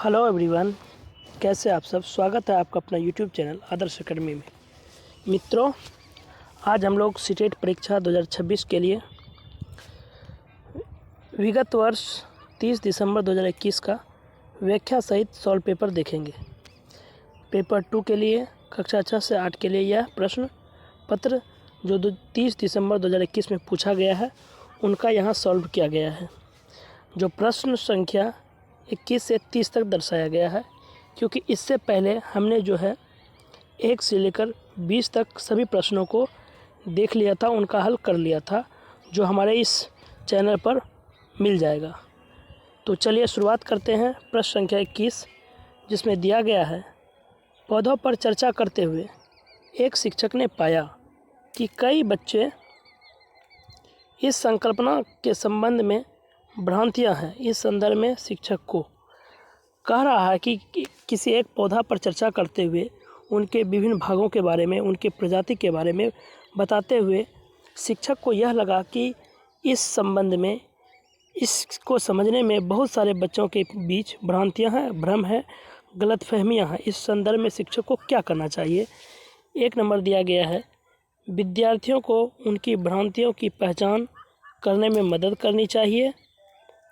Hello everyone, कैसे आप सब। स्वागत है आपका अपना यूट्यूब चैनल आदर्श अकेडमी में। मित्रों, आज हम लोग सीटेट परीक्षा 2026 के लिए विगत वर्ष 30 दिसंबर 2021 का व्याख्या सहित सॉल्व पेपर देखेंगे। पेपर 2 के लिए कक्षा 6 से 8 के लिए यह प्रश्न पत्र जो 30 दिसंबर 2021 में पूछा गया है उनका यहाँ सॉल्व किया गया है। जो प्रश्न संख्या 21 से 30 तक दर्शाया गया है, क्योंकि इससे पहले हमने जो है 1 से लेकर 20 तक सभी प्रश्नों को देख लिया था, उनका हल कर लिया था, जो हमारे इस चैनल पर मिल जाएगा। तो चलिए शुरुआत करते हैं। प्रश्न संख्या 21, जिसमें दिया गया है, पौधों पर चर्चा करते हुए एक शिक्षक ने पाया कि कई बच्चे इस संकल्पना के संबंध में भ्रांतियां हैं। इस संदर्भ में शिक्षक को कह रहा है कि किसी एक पौधा पर चर्चा करते हुए उनके विभिन्न भागों के बारे में, उनके प्रजाति के बारे में बताते हुए शिक्षक को यह लगा कि इस संबंध में, इसको समझने में बहुत सारे बच्चों के बीच भ्रांतियां हैं, भ्रम है, गलतफहमियां हैं। इस संदर्भ में शिक्षक को क्या करना चाहिए। 1 नंबर दिया गया है, विद्यार्थियों को उनकी भ्रांतियों की पहचान करने में मदद करनी चाहिए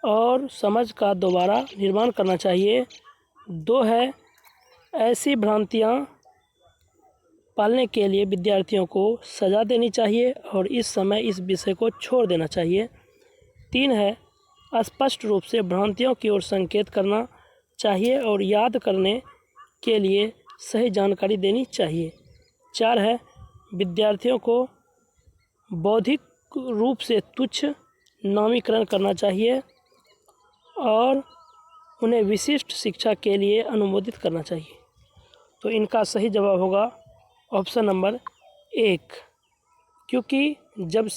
और समझ का दोबारा निर्माण करना चाहिए। 2 है, ऐसी भ्रांतियां पालने के लिए विद्यार्थियों को सजा देनी चाहिए और इस समय इस विषय को छोड़ देना चाहिए। 3 है, स्पष्ट रूप से भ्रांतियों की ओर संकेत करना चाहिए और याद करने के लिए सही जानकारी देनी चाहिए। 4 है, विद्यार्थियों को बौद्धिक रूप से तुच्छ नामीकरण करना चाहिए और उन्हें विशिष्ट शिक्षा के लिए अनुमोदित करना चाहिए। तो इनका सही जवाब होगा ऑप्शन नंबर 1, क्योंकि जब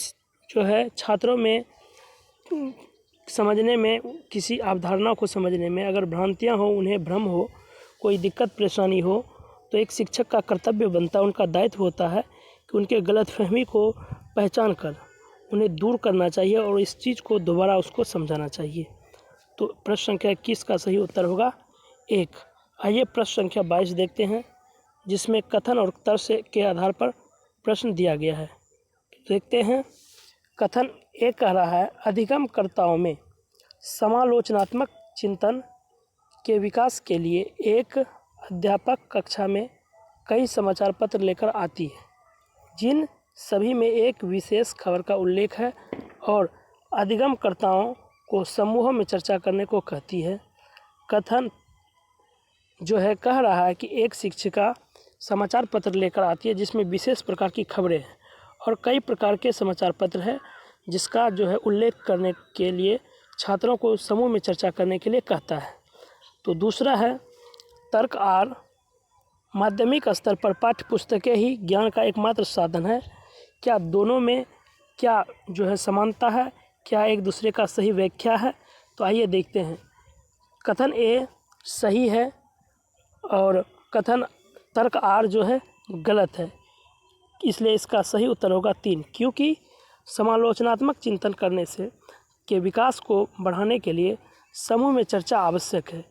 जो है छात्रों में समझने में, किसी अवधारणा को समझने में अगर भ्रांतियां हो, उन्हें भ्रम हो, कोई दिक्कत परेशानी हो, तो एक शिक्षक का कर्तव्य बनता है, उनका दायित्व होता है कि उनके गलतफहमी को पहचान कर उन्हें दूर करना चाहिए और इस चीज़ को दोबारा उसको समझाना चाहिए। तो प्रश्न संख्या 21 का सही उत्तर होगा 1। आइए प्रश्न संख्या 22 देखते हैं, जिसमें कथन और तर्क के आधार पर प्रश्न दिया गया है। देखते हैं। कथन 1 कह रहा है, अधिगमकर्ताओं में समालोचनात्मक चिंतन के विकास के लिए एक अध्यापक कक्षा में कई समाचार पत्र लेकर आती है, जिन सभी में एक विशेष खबर का उल्लेख है और अधिगमकर्ताओं को समूहों में चर्चा करने को कहती है। कथन जो है कह रहा है कि एक शिक्षिका समाचार पत्र लेकर आती है जिसमें विशेष प्रकार की खबरें हैं और कई प्रकार के समाचार पत्र हैं, जिसका जो है उल्लेख करने के लिए छात्रों को समूह में चर्चा करने के लिए कहता है। तो दूसरा है, तर्क आर माध्यमिक स्तर पर पाठ्य पुस्तकें ही ज्ञान का एकमात्र साधन है। क्या दोनों में क्या जो है समानता है, क्या एक दूसरे का सही व्याख्या है। तो आइए देखते हैं। कथन ए सही है और कथन तर्क आर जो है गलत है, इसलिए इसका सही उत्तर होगा 3, क्योंकि समालोचनात्मक चिंतन करने से के विकास को बढ़ाने के लिए समूह में चर्चा आवश्यक है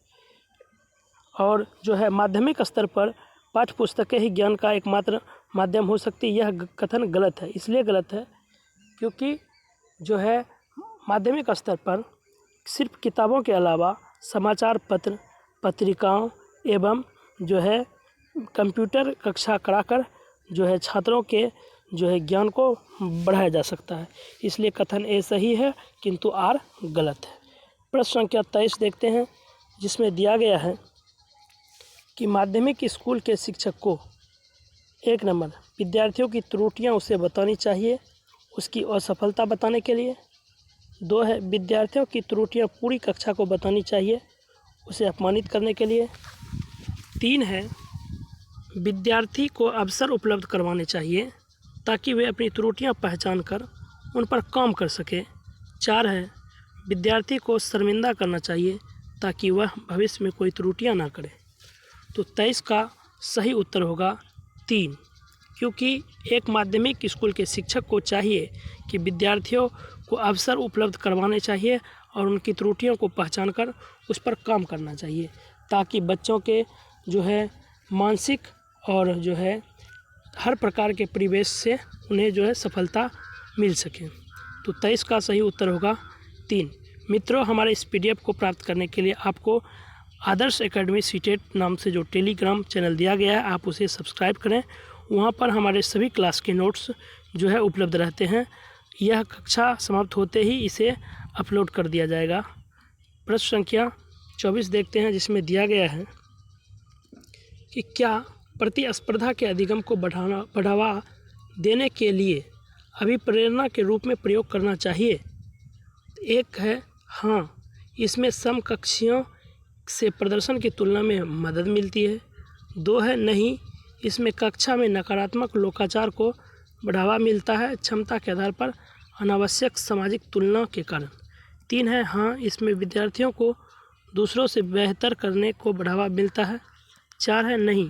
और जो है माध्यमिक स्तर पर पाठ्य पुस्तकें ही ज्ञान का एकमात्र माध्यम हो सकती है। यह कथन गलत है। इसलिए गलत है क्योंकि जो है माध्यमिक स्तर पर सिर्फ किताबों के अलावा समाचार पत्र, पत्रिकाओं एवं जो है कंप्यूटर कक्षा कराकर जो है छात्रों के जो है ज्ञान को बढ़ाया जा सकता है। इसलिए कथन ए सही है किंतु आर गलत है। प्रश्न संख्या 23 देखते हैं, जिसमें दिया गया है कि माध्यमिक स्कूल के शिक्षक को 1 नंबर विद्यार्थियों की त्रुटियां उसे बतानी चाहिए उसकी असफलता बताने के लिए। 2 है, विद्यार्थियों की त्रुटियां पूरी कक्षा को बतानी चाहिए उसे अपमानित करने के लिए। 3 है, विद्यार्थी को अवसर उपलब्ध करवाने चाहिए ताकि वे अपनी त्रुटियां पहचान कर उन पर काम कर सके। 4 है, विद्यार्थी को शर्मिंदा करना चाहिए ताकि वह भविष्य में कोई त्रुटियां ना करे। तो 23 का सही उत्तर होगा 3, क्योंकि एक माध्यमिक स्कूल के शिक्षक को चाहिए कि विद्यार्थियों को अवसर उपलब्ध करवाने चाहिए और उनकी त्रुटियों को पहचान कर उस पर काम करना चाहिए। ताकि बच्चों के जो है मानसिक और जो है हर प्रकार के परिवेश से उन्हें जो है सफलता मिल सके। तो 23 का सही उत्तर होगा 3। मित्रों, हमारे इस PDF को प्राप्त करने के लिए आपको आदर्श एकेडमी सीटेट नाम से जो टेलीग्राम चैनल दिया गया है, आप उसे सब्सक्राइब करें। वहाँ पर हमारे सभी क्लास के नोट्स जो है उपलब्ध रहते हैं। यह कक्षा समाप्त होते ही इसे अपलोड कर दिया जाएगा। प्रश्न संख्या 24 देखते हैं, जिसमें दिया गया है कि क्या प्रतिस्पर्धा के अधिगम को बढ़ावा देने के लिए अभिप्रेरणा के रूप में प्रयोग करना चाहिए। एक है हाँ, इसमें समकक्षियों से प्रदर्शन की तुलना में मदद मिलती है। 2 है नहीं, इसमें कक्षा में नकारात्मक लोकाचार को बढ़ावा मिलता है क्षमता के आधार पर अनावश्यक सामाजिक तुलना के कारण। 3 है हाँ, इसमें विद्यार्थियों को दूसरों से बेहतर करने को बढ़ावा मिलता है। 4 है नहीं,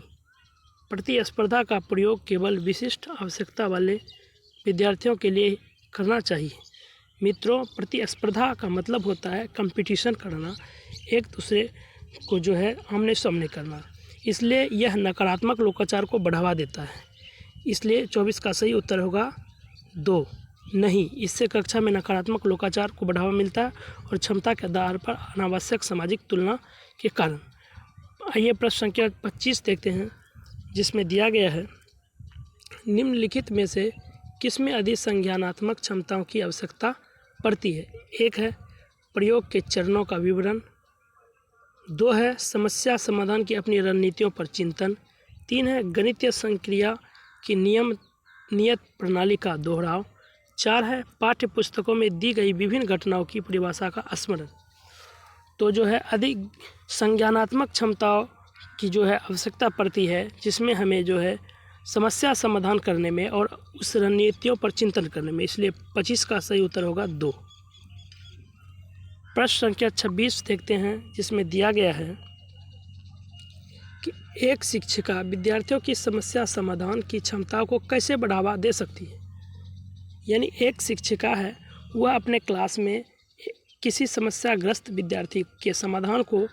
प्रतिस्पर्धा का प्रयोग केवल विशिष्ट आवश्यकता वाले विद्यार्थियों के लिए करना चाहिए। मित्रों, प्रतिस्पर्धा का मतलब होता है कंपटीशन करना, एक दूसरे को जो है आमने सामने करना, इसलिए यह नकारात्मक लोकाचार को बढ़ावा देता है। इसलिए 24 का सही उत्तर होगा 2 नहीं, इससे कक्षा में नकारात्मक लोकाचार को बढ़ावा मिलता है और क्षमता के आधार पर अनावश्यक सामाजिक तुलना के कारण। आइए प्रश्न संख्या 25 देखते हैं, जिसमें दिया गया है निम्नलिखित में से किसमें अधिक संज्ञानात्मक क्षमताओं की आवश्यकता पड़ती है। 1 है प्रयोग के चरणों का विवरण। 2 है समस्या समाधान की अपनी रणनीतियों पर चिंतन। 3 है गणितीय संक्रिया की नियत प्रणाली का दोहराव। 4 है पाठ्य पुस्तकों में दी गई विभिन्न घटनाओं की परिभाषा का स्मरण। तो जो है अधिक संज्ञानात्मक क्षमताओं की जो है आवश्यकता पड़ती है, जिसमें हमें जो है समस्या समाधान करने में और उस रणनीतियों पर चिंतन करने में, इसलिए 25 का सही उत्तर होगा 2। प्रश्न संख्या 26 देखते हैं, जिसमें दिया गया है कि एक शिक्षिका विद्यार्थियों की समस्या समाधान की क्षमताओं को कैसे बढ़ावा दे सकती है। यानी एक शिक्षिका है, वह अपने क्लास में किसी समस्याग्रस्त विद्यार्थी के समाधान को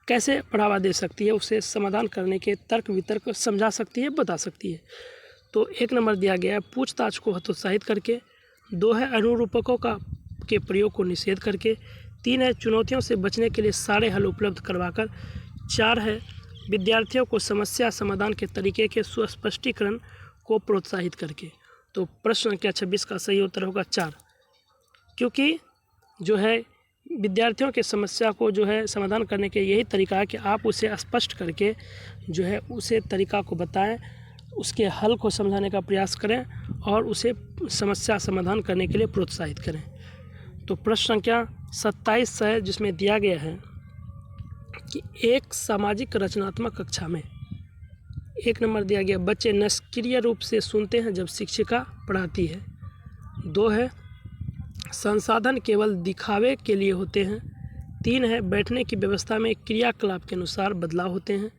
कैसे बढ़ावा दे सकती है, उसे समाधान करने के तर्क वितर्क समझा सकती है, बता सकती है। तो 1 नंबर दिया गया है पूछताछ को हतोत्साहित करके। 2 है अनुरूपकों के प्रयोग को निषेध करके। 3 है चुनौतियों से बचने के लिए सारे हल उपलब्ध करवाकर। 4 है विद्यार्थियों को समस्या समाधान के तरीके के सुस्पष्टीकरण को प्रोत्साहित करके। तो प्रश्न संख्या 26 का सही उत्तर होगा 4, क्योंकि जो है विद्यार्थियों के समस्या को जो है समाधान करने के यही तरीका है कि आप उसे स्पष्ट करके जो है उसे तरीका को बताएं, उसके हल को समझाने का प्रयास करें और उसे समस्या समाधान करने के लिए प्रोत्साहित करें। तो प्रश्न संख्या 27 है, जिसमें दिया गया है कि एक सामाजिक रचनात्मक कक्षा में 1 नंबर दिया गया बच्चे निष्क्रिय रूप से सुनते हैं जब शिक्षिका पढ़ाती है। 2 है संसाधन केवल दिखावे के लिए होते हैं। 3 है बैठने की व्यवस्था में क्रियाकलाप के अनुसार बदलाव होते हैं।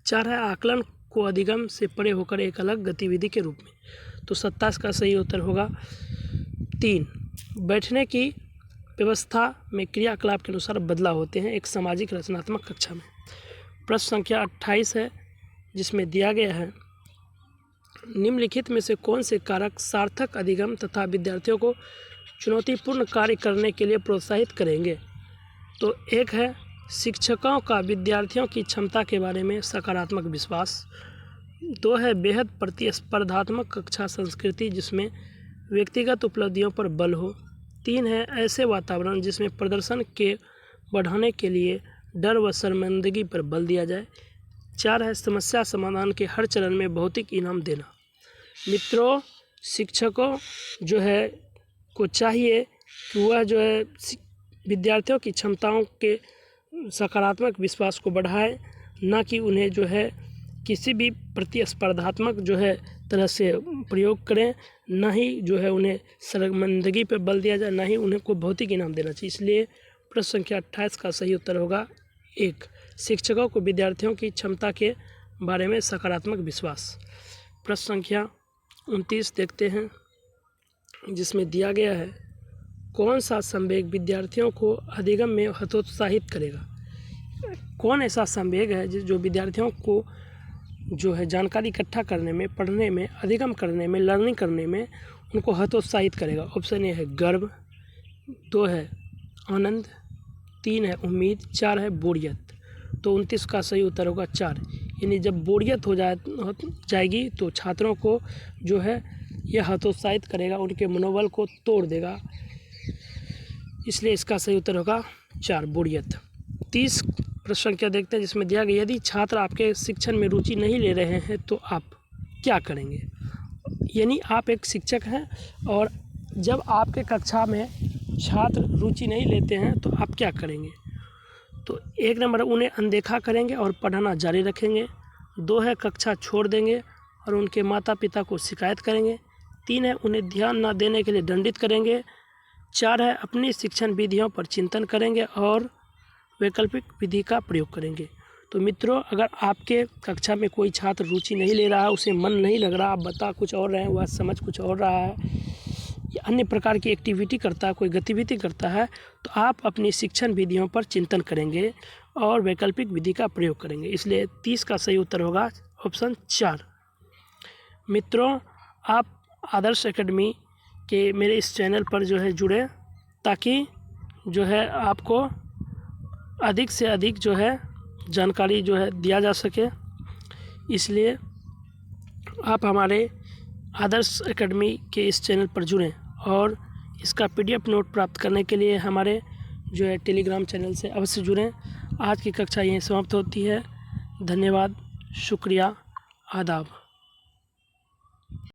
4 है आकलन को अधिगम से परे होकर एक अलग गतिविधि के रूप में। तो 27 का सही उत्तर होगा 3, बैठने की व्यवस्था में क्रियाकलाप के अनुसार बदलाव होते हैं एक सामाजिक रचनात्मक कक्षा में। प्रश्न संख्या 28 है, जिसमें दिया गया है निम्नलिखित में से कौन से कारक सार्थक अधिगम तथा विद्यार्थियों को चुनौतीपूर्ण कार्य करने के लिए प्रोत्साहित करेंगे। तो 1 है शिक्षकों का विद्यार्थियों की क्षमता के बारे में सकारात्मक विश्वास। 2 है बेहद प्रतिस्पर्धात्मक कक्षा संस्कृति जिसमें व्यक्तिगत उपलब्धियों पर बल हो। 3 है ऐसे वातावरण जिसमें प्रदर्शन के बढ़ाने के लिए डर व शर्मिंदगी पर बल दिया जाए। 4 है समस्या समाधान के हर चरण में भौतिक इनाम देना। मित्रों, शिक्षकों जो है को चाहिए कि वह जो है विद्यार्थियों की क्षमताओं के सकारात्मक विश्वास को बढ़ाए, ना कि उन्हें जो है किसी भी प्रतिस्पर्धात्मक जो है तरह से प्रयोग करें, ना ही जो है उन्हें शर्मिंदगी पर बल दिया जाए, ना ही उन्हें कोई भौतिक इनाम देना चाहिए। इसलिए प्रश्न संख्या 28 का सही उत्तर होगा 1, शिक्षकों को विद्यार्थियों की क्षमता के बारे में सकारात्मक विश्वास। प्रश्न संख्या 29 देखते हैं, जिसमें दिया गया है कौन सा संवेग विद्यार्थियों को अधिगम में हतोत्साहित करेगा। कौन ऐसा संवेग है जो विद्यार्थियों को जो है जानकारी इकट्ठा करने में, पढ़ने में, अधिगम करने में, लर्निंग करने में उनको हतोत्साहित करेगा। ऑप्शन ए है गर्व, 2 है आनंद, 3 है उम्मीद, 4 है बोरियत। तो 29 का सही उत्तर होगा 4। यानी जब बोरियत हो जाएगी तो छात्रों को जो है यह हतोत्साहित करेगा, उनके मनोबल को तोड़ देगा, इसलिए इसका सही उत्तर होगा 4 बोरियत। 30 प्रश्न संख्या देखते हैं, जिसमें दिया गया यदि छात्र आपके शिक्षण में रुचि नहीं ले रहे हैं तो आप क्या करेंगे। यानी आप एक शिक्षक हैं और जब आपके कक्षा में छात्र रुचि नहीं लेते हैं तो आप क्या करेंगे। तो 1 नंबर उन्हें अनदेखा करेंगे और पढ़ाना जारी रखेंगे। 2 है कक्षा छोड़ देंगे और उनके माता पिता को शिकायत करेंगे। 3 है उन्हें ध्यान न देने के लिए दंडित करेंगे। 4 है अपनी शिक्षण विधियों पर चिंतन करेंगे और वैकल्पिक विधि का प्रयोग करेंगे। तो मित्रों, अगर आपके कक्षा में कोई छात्र रुचि नहीं ले रहा है, उसे मन नहीं लग रहा, आप बता कुछ और रहे हैं, वह समझ कुछ और रहा है, या अन्य प्रकार की एक्टिविटी करता है, कोई गतिविधि करता है, तो आप अपनी शिक्षण विधियों पर चिंतन करेंगे और वैकल्पिक विधि का प्रयोग करेंगे। इसलिए 30 का सही उत्तर होगा ऑप्शन 4। मित्रों, आप आदर्श एकेडमी के मेरे इस चैनल पर जो है जुड़े, ताकि जो है आपको अधिक से अधिक जो है जानकारी जो है दिया जा सके। इसलिए आप हमारे आदर्श एकेडमी के इस चैनल पर जुड़ें और इसका PDF नोट प्राप्त करने के लिए हमारे जो है टेलीग्राम चैनल से अवश्य जुड़ें। आज की कक्षा यहीं समाप्त होती है। धन्यवाद, शुक्रिया, आदाब।